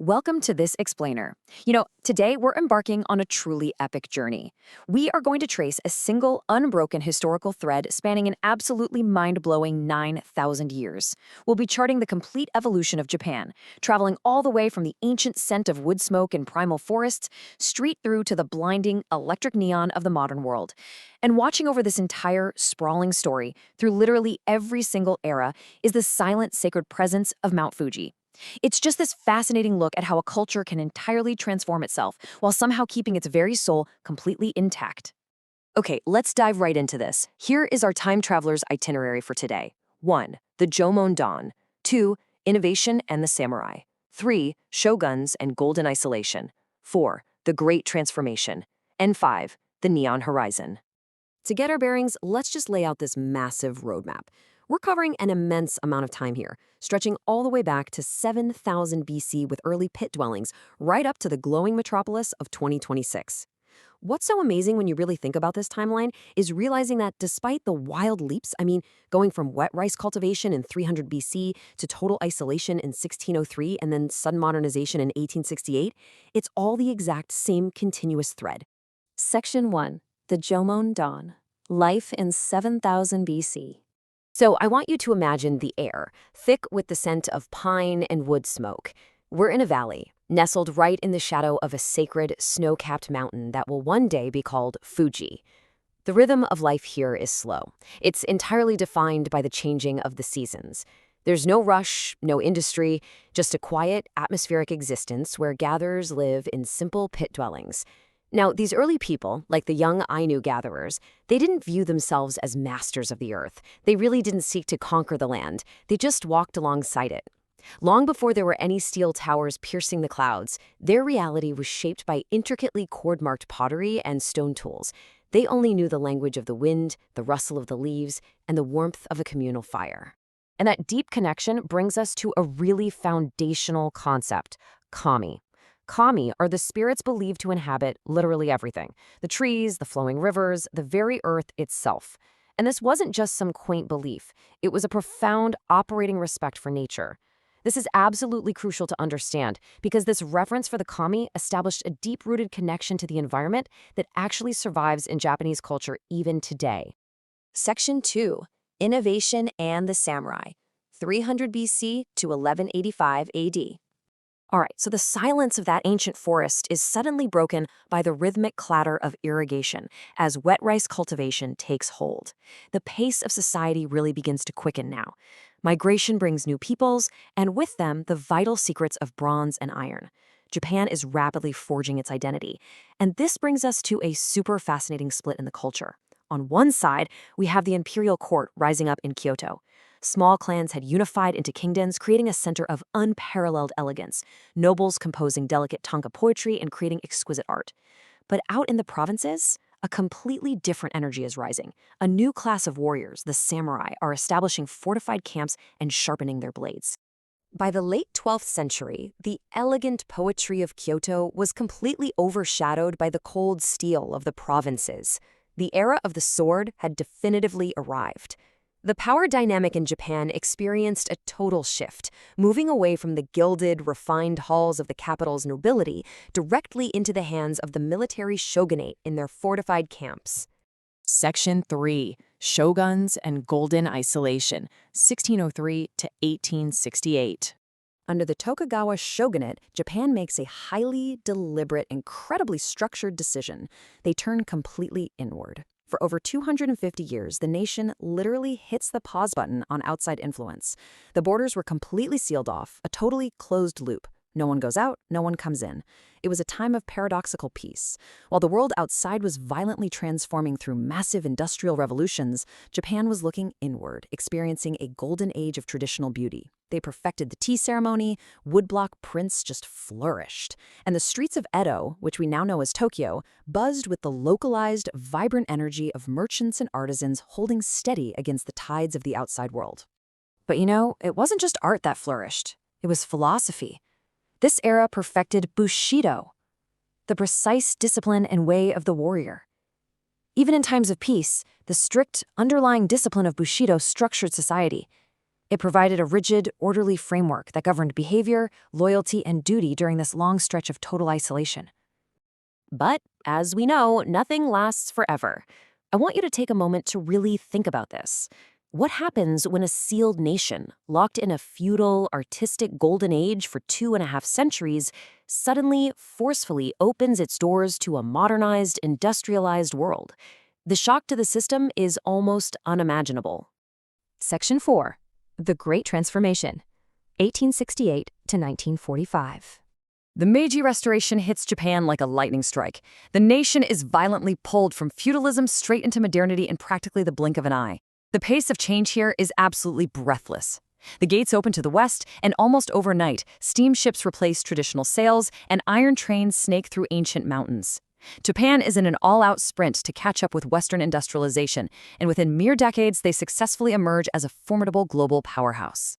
Welcome to this explainer. Today we're embarking on a truly epic journey. We are going to trace a single, unbroken historical thread spanning an absolutely mind-blowing 9,000 years. We'll be charting the complete evolution of Japan, traveling all the way from the ancient scent of wood smoke and primal forests, straight through to the blinding electric neon of the modern world. And watching over this entire, sprawling story through literally every single era is the silent, sacred presence of Mount Fuji. It's just this fascinating look at how a culture can entirely transform itself while somehow keeping its very soul completely intact. Okay, let's dive right into this. Here is our time traveler's itinerary for today. 1. The Jomon Dawn. 2. Innovation and the Samurai. 3. Shoguns and Golden Isolation. 4. The Great Transformation. And 5. The Neon Horizon. To get our bearings, let's just lay out this massive roadmap. We're covering an immense amount of time here, stretching all the way back to 7,000 BC with early pit dwellings, right up to the glowing metropolis of 2026. What's so amazing when you really think about this timeline is realizing that despite the wild leaps, going from wet rice cultivation in 300 BC to total isolation in 1603 and then sudden modernization in 1868, it's all the exact same continuous thread. Section 1. The Jomon Dawn. Life in 7,000 BC. So I want you to imagine the air, thick with the scent of pine and wood smoke. We're in a valley, nestled right in the shadow of a sacred, snow-capped mountain that will one day be called Fuji. The rhythm of life here is slow. It's entirely defined by the changing of the seasons. There's no rush, no industry, just a quiet, atmospheric existence where gatherers live in simple pit dwellings. Now, these early people, like the young Ainu gatherers, they didn't view themselves as masters of the earth. They really didn't seek to conquer the land. They just walked alongside it. Long before there were any steel towers piercing the clouds, their reality was shaped by intricately cord-marked pottery and stone tools. They only knew the language of the wind, the rustle of the leaves, and the warmth of a communal fire. And that deep connection brings us to a really foundational concept, kami. Kami are the spirits believed to inhabit literally everything: the trees, the flowing rivers, the very earth itself. And this wasn't just some quaint belief. It was a profound operating respect for nature. This is absolutely crucial to understand because this reverence for the kami established a deep-rooted connection to the environment that actually survives in Japanese culture even today. Section 2. Innovation and the Samurai. 300 BC to 1185 AD. All right, so the silence of that ancient forest is suddenly broken by the rhythmic clatter of irrigation as wet rice cultivation takes hold. The pace of society really begins to quicken now. Migration brings new peoples, and with them, the vital secrets of bronze and iron. Japan is rapidly forging its identity, and this brings us to a super fascinating split in the culture. On one side, we have the imperial court rising up in Kyoto. Small clans had unified into kingdoms, creating a center of unparalleled elegance, nobles composing delicate tanka poetry and creating exquisite art. But out in the provinces, a completely different energy is rising. A new class of warriors, the samurai, are establishing fortified camps and sharpening their blades. By the late 12th century, the elegant poetry of Kyoto was completely overshadowed by the cold steel of the provinces. The era of the sword had definitively arrived. The power dynamic in Japan experienced a total shift, moving away from the gilded, refined halls of the capital's nobility directly into the hands of the military shogunate in their fortified camps. Section 3. Shoguns and Golden Isolation, 1603 to 1868. Under the Tokugawa shogunate, Japan makes a highly deliberate, incredibly structured decision. They turn completely inward. For over 250 years, the nation literally hits the pause button on outside influence. The borders were completely sealed off, a totally closed loop. No one goes out, no one comes in. It was a time of paradoxical peace. While the world outside was violently transforming through massive industrial revolutions, Japan was looking inward, experiencing a golden age of traditional beauty. They perfected the tea ceremony, woodblock prints just flourished, and the streets of Edo, which we now know as Tokyo, buzzed with the localized, vibrant energy of merchants and artisans holding steady against the tides of the outside world. But it wasn't just art that flourished. It was philosophy. This era perfected Bushido, the precise discipline and way of the warrior. Even in times of peace, the strict, underlying discipline of Bushido structured society. It provided a rigid, orderly framework that governed behavior, loyalty, and duty during this long stretch of total isolation. But, as we know, nothing lasts forever. I want you to take a moment to really think about this. What happens when a sealed nation, locked in a feudal, artistic golden age for 2.5 centuries, suddenly, forcefully opens its doors to a modernized, industrialized world? The shock to the system is almost unimaginable. Section 4. The Great Transformation, 1868 to 1945. The Meiji Restoration hits Japan like a lightning strike. The nation is violently pulled from feudalism straight into modernity in practically the blink of an eye. The pace of change here is absolutely breathless. The gates open to the west, and almost overnight, steamships replace traditional sails, and iron trains snake through ancient mountains. Japan is in an all-out sprint to catch up with Western industrialization, and within mere decades, they successfully emerge as a formidable global powerhouse.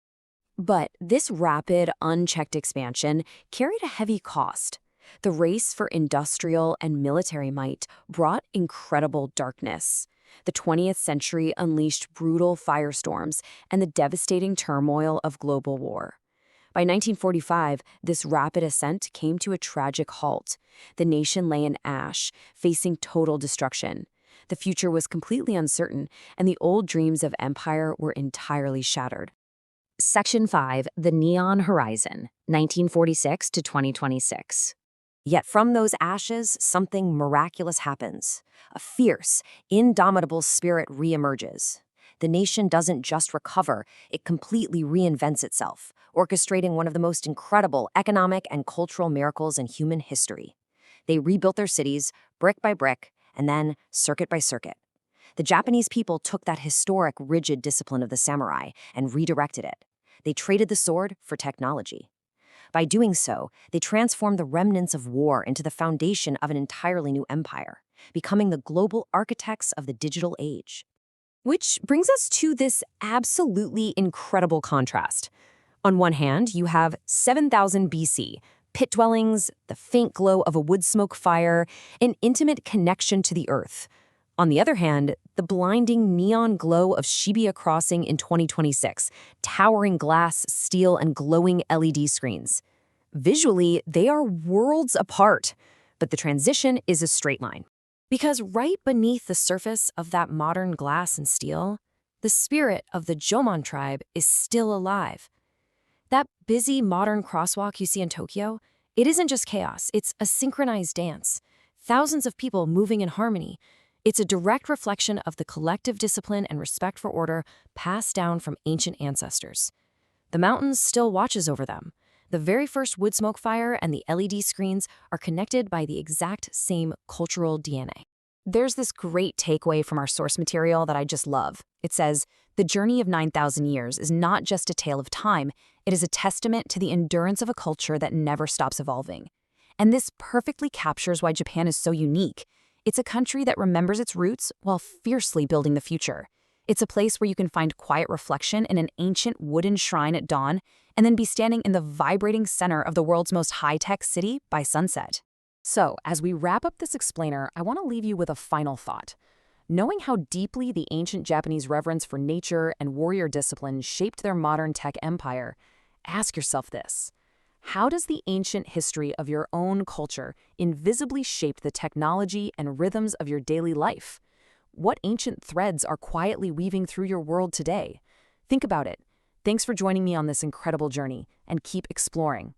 But this rapid, unchecked expansion carried a heavy cost. The race for industrial and military might brought incredible darkness. The 20th century unleashed brutal firestorms and the devastating turmoil of global war. By 1945, this rapid ascent came to a tragic halt. The nation lay in ash, facing total destruction. The future was completely uncertain, and the old dreams of empire were entirely shattered. Section 5, The Neon Horizon, 1946 to 2026. Yet from those ashes, something miraculous happens. A fierce, indomitable spirit reemerges. The nation doesn't just recover, it completely reinvents itself, orchestrating one of the most incredible economic and cultural miracles in human history. They rebuilt their cities, brick by brick, and then circuit by circuit. The Japanese people took that historic, rigid discipline of the samurai and redirected it. They traded the sword for technology. By doing so, they transformed the remnants of war into the foundation of an entirely new empire, becoming the global architects of the digital age. Which brings us to this absolutely incredible contrast. On one hand, you have 7000 BC, pit dwellings, the faint glow of a wood smoke fire, an intimate connection to the earth. On the other hand, the blinding neon glow of Shibuya Crossing in 2026, towering glass, steel, and glowing LED screens. Visually, they are worlds apart, but the transition is a straight line. Because right beneath the surface of that modern glass and steel, the spirit of the Jomon tribe is still alive. That busy modern crosswalk you see in Tokyo, it isn't just chaos, it's a synchronized dance. Thousands of people moving in harmony. It's a direct reflection of the collective discipline and respect for order passed down from ancient ancestors. The mountains still watches over them. The very first wood smoke fire and the LED screens are connected by the exact same cultural DNA. There's this great takeaway from our source material that I just love. It says, "The journey of 9,000 years is not just a tale of time, it is a testament to the endurance of a culture that never stops evolving." And this perfectly captures why Japan is so unique. It's a country that remembers its roots while fiercely building the future. It's a place where you can find quiet reflection in an ancient wooden shrine at dawn, and then be standing in the vibrating center of the world's most high-tech city by sunset. So, as we wrap up this explainer, I want to leave you with a final thought. Knowing how deeply the ancient Japanese reverence for nature and warrior discipline shaped their modern tech empire, ask yourself this. How does the ancient history of your own culture invisibly shape the technology and rhythms of your daily life? What ancient threads are quietly weaving through your world today? Think about it. Thanks for joining me on this incredible journey, and keep exploring.